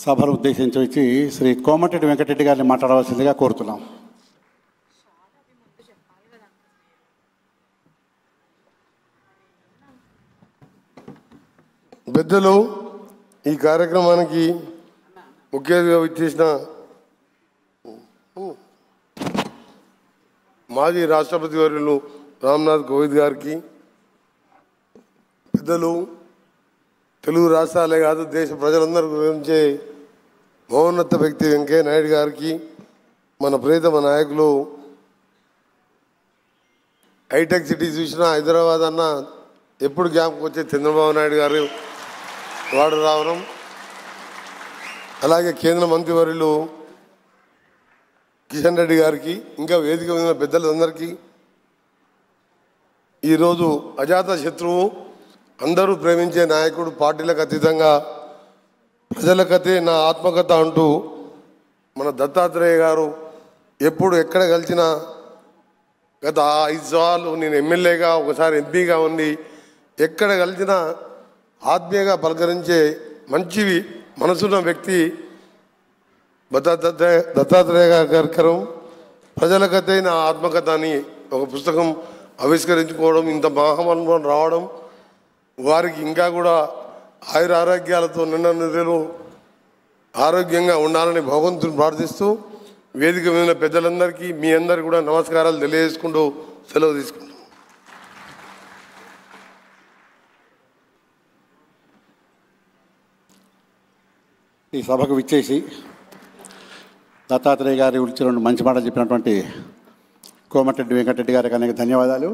సభను ఉద్దేశించి వచ్చి శ్రీ కోమటిరెడ్డి వెంకటరెడ్డి గారిని మాట్లాడవలసిందిగా కోరుతున్నాం. పెద్దలు, ఈ కార్యక్రమానికి ముఖ్య అతిథిగా ఇచ్చేసిన మాజీ రాష్ట్రపతి వర్యులు రామ్నాథ్ కోవింద్ గారికి, పెద్దలు, తెలుగు రాష్ట్రాలే కాదు దేశ ప్రజలందరూ గురించే మహోన్నత వ్యక్తి వెంకయ్య నాయుడు గారికి, మన ప్రియతమ నాయకులు హైటెక్ సిటీ చూసినా హైదరాబాద్ అన్న ఎప్పుడు జ్ఞాపకం వచ్చే చంద్రబాబు నాయుడు గారు వాడు రావడం, అలాగే కేంద్ర మంత్రివర్యులు కిషన్ రెడ్డి గారికి, ఇంకా వేదిక మీద పెద్దలందరికీ, ఈరోజు అజాత శత్రువు, అందరూ ప్రేమించే నాయకుడు, పార్టీలకు అతీతంగా ప్రజలకతే నా ఆత్మకథ అంటూ మన దత్తాత్రేయ గారు ఎప్పుడు ఎక్కడ కలిసినా గత 5 సంవత్సరాలు నేను ఎమ్మెల్యేగా ఒకసారి ఎంపీగా ఉండి ఎక్కడ కలిసినా ఆత్మీయంగా పలకరించే మంచి మనసున్న వ్యక్తి దత్తాత్రేయ గారు. ప్రజలకతే నా ఆత్మకథ అని ఒక పుస్తకం ఆవిష్కరించుకోవడం, ఇంత మహామనుభవం రావడం, వారికి ఇంకా కూడా ఆయుర ఆరోగ్యాలతో నిండు నిధులు ఆరోగ్యంగా ఉండాలని భగవంతుని ప్రార్థిస్తూ వేదిక మీద పెద్దలందరికీ మీ అందరికీ కూడా నమస్కారాలు తెలియజేసుకుంటూ సెలవు తీసుకుంటాం. ఈ సభకు విచ్చేసి దత్తాత్రేయ గారి గురించి 2 మంచి మాటలు చెప్పినటువంటి కోమటిరెడ్డి వెంకటరెడ్డి గారికి అనేక ధన్యవాదాలు.